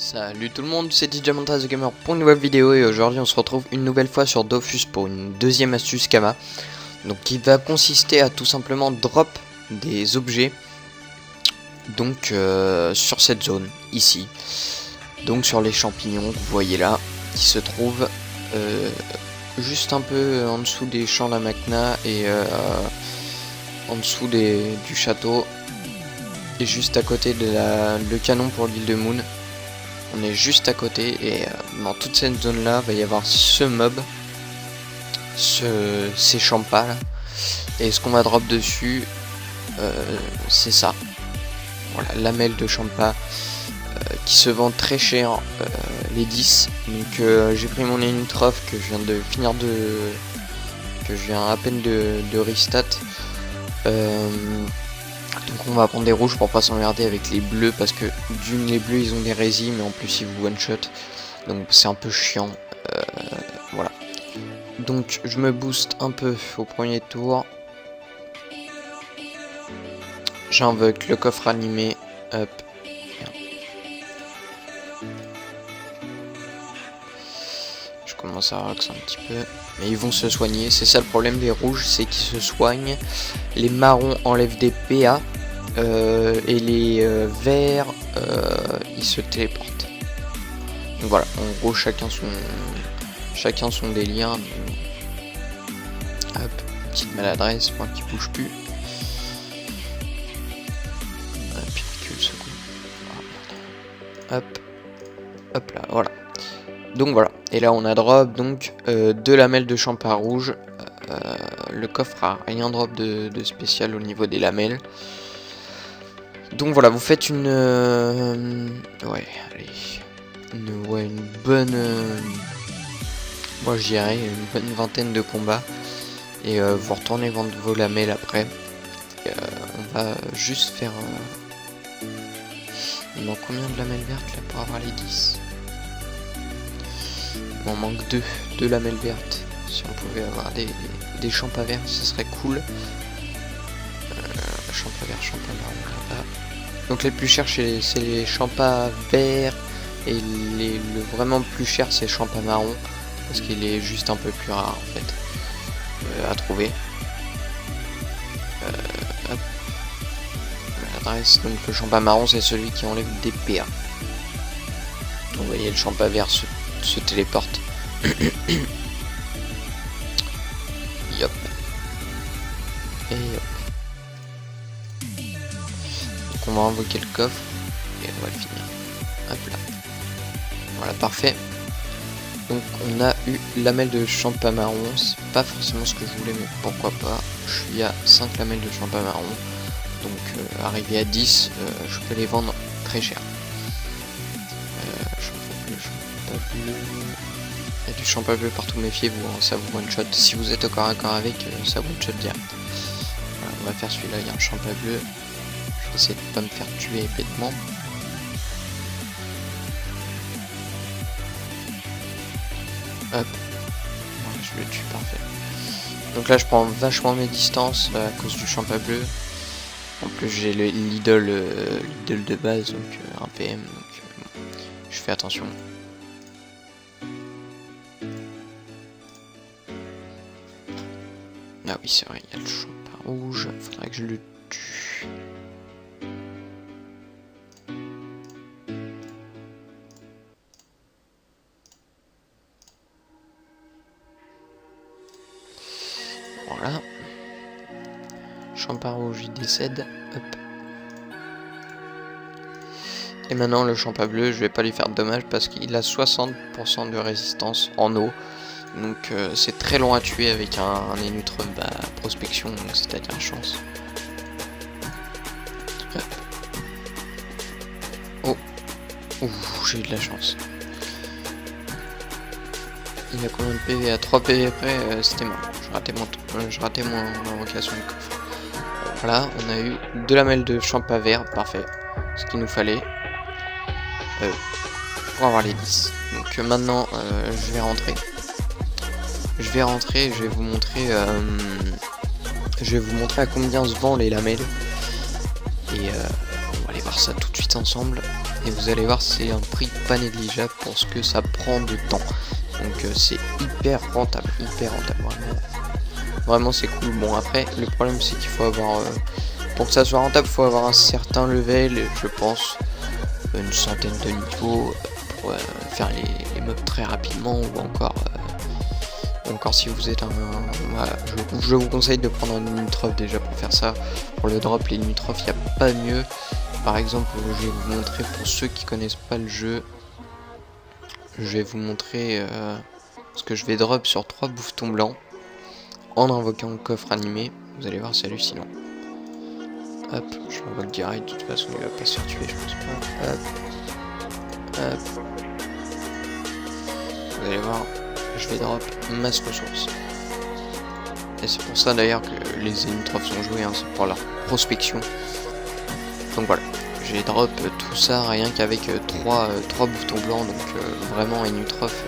Salut tout le monde, c'est Diamanta The Gamer pour une nouvelle vidéo et aujourd'hui on se retrouve une nouvelle fois sur Dofus pour une deuxième astuce Kama. Donc qui va consister à tout simplement drop des objets donc sur cette zone ici. Donc sur les champignons que vous voyez là qui se trouvent juste un peu en dessous des champs d'Amakna et en dessous du château et juste à côté de le canon pour l'île de Moon. On est juste à côté et dans toute cette zone là va y avoir ce mob, ces champas là, et ce qu'on va drop dessus c'est ça, voilà, lamelle de champa qui se vend très cher, les 10. Donc j'ai pris mon Enutroph que je viens de finir que je viens à peine de restat. Donc on va prendre des rouges pour pas s'emmerder avec les bleus parce que d'une les bleus ils ont des résines mais en plus ils vous one shot, donc c'est un peu chiant. Voilà, donc je me booste un peu au premier tour, j'invoque le coffre animé, hop. Je commence à rox un petit peu, mais ils vont se soigner, c'est ça le problème des rouges, c'est qu'ils se soignent. Les marrons enlèvent des PA et les verts ils se téléportent. Donc voilà, en gros chacun son délire. Hop, petite maladresse, moi qui bouge plus. Puis recule ce coup. Hop là, voilà. Donc voilà, et là on a drop donc 2 lamelles de champa rouge. Le coffre a rien drop de spécial au niveau des lamelles. Donc voilà, vous faites une une bonne moi je dirais une bonne vingtaine de combats et vous retournez vendre vos lamelles après. On va juste faire il manque combien de lamelles vertes là pour avoir les 10? Il m'en manque 2 lamelles vertes. Si on pouvait avoir des champas verts, ce serait cool. Champas verts, champas marron là-bas. Donc les plus chers c'est les champas verts et le vraiment plus cher c'est le champa marron parce qu'il est juste un peu plus rare en fait à trouver. Hop. L'adresse, donc le champa marron c'est celui qui enlève des PA. Donc vous voyez le champa vert se téléporte. Yop. Et hop. Donc on va invoquer le coffre et on va le finir. Hop là. Voilà, parfait. Donc on a eu lamelle de champa marron. C'est pas forcément ce que je voulais, mais pourquoi pas. Je suis à 5 lamelles de champa marron. Donc arrivé à 10, je peux les vendre très cher. Bleu. Il y a du champa bleu partout, méfiez-vous, hein, ça vous one shot. Si vous êtes au corps à corps avec, ça one shot direct. Voilà, on va faire celui-là, il y a un champa bleu. Je vais essayer de pas me faire tuer bêtement. Hop, voilà, je le tue, parfait. Donc là je prends vachement mes distances à cause du champa bleu. En plus j'ai l'idole de base, donc un PM, donc je fais attention. Ah oui c'est vrai, il y a le champa rouge, faudrait que je le tue. Voilà. Champa rouge il décède, hop. Et maintenant le champa bleu, je vais pas lui faire de dommage parce qu'il a 60% de résistance en eau. Donc c'est très long à tuer avec un Enutroph prospection, c'est-à-dire chance. Hop. Oh, ouh, j'ai eu de la chance. Il a combien de PV? À 3 PV près, c'était mort. Je ratais mon invocation de coffre. Voilà, on a eu 2 lamelles de champa vert, parfait. Ce qu'il nous fallait pour avoir les 10. Donc maintenant je vais rentrer. Je vais vous montrer à combien se vend les lamelles. Et on va aller voir ça tout de suite ensemble. et vous allez voir, c'est un prix pas négligeable pour ce que ça prend de temps. Donc c'est hyper rentable, vraiment c'est cool. Bon, après le problème c'est qu'il faut avoir pour que ça soit rentable, il faut avoir un certain level, je pense une centaine de niveaux pour faire les mobs très rapidement, ou encore si vous êtes voilà, je vous conseille de prendre un Nitroph déjà pour faire ça. Pour le drop, les Nitroph, il n'y a pas mieux. Par exemple, je vais vous montrer, pour ceux qui connaissent pas le jeu, je vais vous montrer ce que je vais drop sur 3 bouffetons blancs en invoquant le coffre animé. Vous allez voir, c'est hallucinant. Hop, je l'invoque direct, de toute façon il va pas se faire tuer, je pense pas. Hop, hop. Vous allez voir, je vais drop masse ressources. Et c'est pour ça d'ailleurs que les Nitroph sont joués, hein, c'est pour leur prospection. Donc voilà, j'ai drop tout ça rien qu'avec 3 bouffetons blancs, donc vraiment Nitroph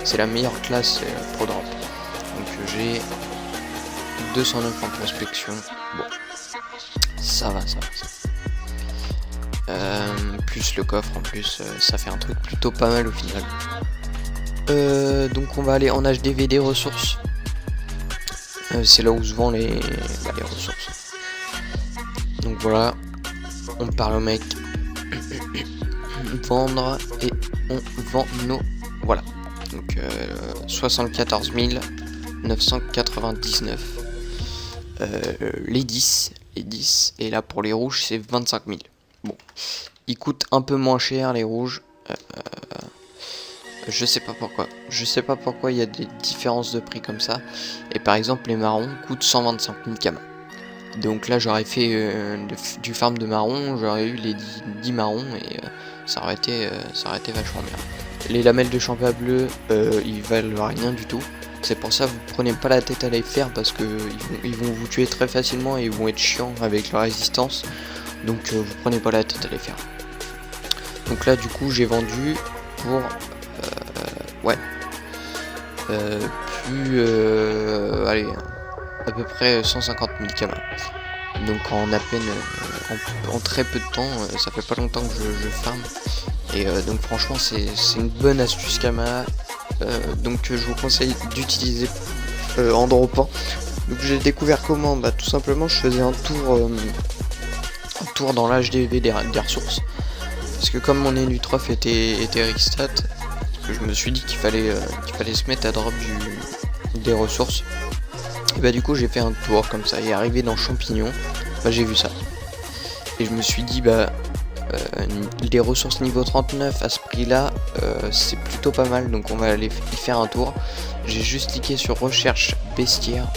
c'est la meilleure classe pour drop. Donc j'ai 209 en prospection, bon, ça va. Plus le coffre en plus, ça fait un truc plutôt pas mal au final. Donc on va aller en HDVD ressources. C'est là où se vend les ressources. Donc voilà, on parle au mec. Vendre, et on vend nos... Voilà. Donc 74 999. Les 10. Et là pour les rouges c'est 25 000. Bon, ils coûtent un peu moins cher les rouges. Je sais pas pourquoi il y a des différences de prix comme ça. Et par exemple les marrons coûtent 125 000 kamas. Donc là j'aurais fait du farm de marrons, j'aurais eu les 10 marrons et ça aurait été vachement bien. Les lamelles de champa bleu, ils valent rien du tout. C'est pour ça vous prenez pas la tête à les faire, parce que ils vont vous tuer très facilement et ils vont être chiants avec leur résistance. Donc vous prenez pas la tête à les faire. Donc là du coup j'ai vendu pour allez, à peu près 150 000 kamas. Donc en à peine en très peu de temps, ça fait pas longtemps que je farm. Et donc franchement c'est une bonne astuce Kama. Donc je vous conseille d'utiliser en dropant. Donc j'ai découvert comment, bah tout simplement je faisais un tour dans l'HDV des ressources. Parce que comme mon Nitroph était restat, je me suis dit qu'il fallait se mettre à drop des ressources. Et bah du coup j'ai fait un tour comme ça, et arrivé dans champignon, bah j'ai vu ça. Et je me suis dit bah les ressources niveau 39 à ce prix là c'est plutôt pas mal, donc on va aller y faire un tour. J'ai juste cliqué sur recherche bestiaire,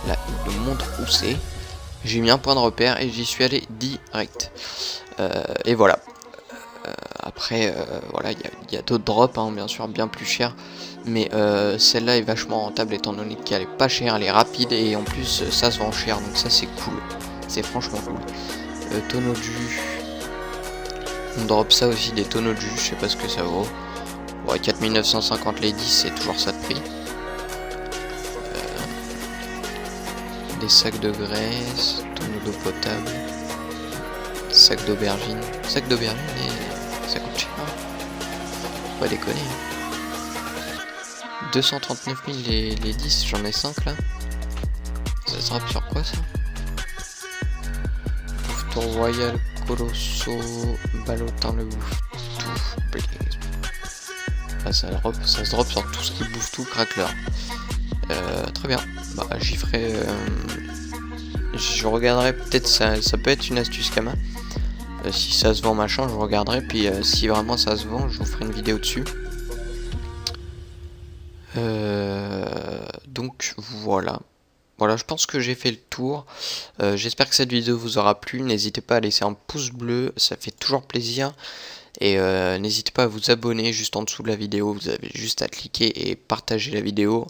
là il me montre où c'est, j'ai mis un point de repère et j'y suis allé direct. Et voilà. Après voilà, il y a d'autres drops hein, bien sûr bien plus chers, mais celle-là est vachement rentable étant donné qu'elle est pas chère, elle est rapide et en plus ça se vend cher, donc ça c'est cool, c'est franchement cool. Tonneau de jus, on drop ça aussi, des tonneaux de jus, je sais pas ce que ça vaut. Ouais, 4950 les 10, c'est toujours ça de prix. Des sacs de graisse, tonneaux d'eau potable, sacs d'aubergine. Sacs d'aubergine, et ça coûte cher. Pas déconner. 239 000 les 10, j'en ai 5 là. Ça se drop sur quoi ça? Bouffeton royal, colosso, ballotin le bouffe-tout. Ah, ça se drop sur tout ce qui bouffe tout, crackler. Très bien. Bah j'y ferai. Je regarderai peut-être, ça peut être une astuce Kama. Si ça se vend machin, je regarderai. Puis si vraiment ça se vend, je vous ferai une vidéo dessus. Donc voilà. Voilà, je pense que j'ai fait le tour. J'espère que cette vidéo vous aura plu. N'hésitez pas à laisser un pouce bleu, ça fait toujours plaisir. Et n'hésitez pas à vous abonner juste en dessous de la vidéo. Vous avez juste à cliquer et partager la vidéo.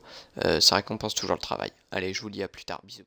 Ça récompense toujours le travail. Allez, je vous dis à plus tard. Bisous.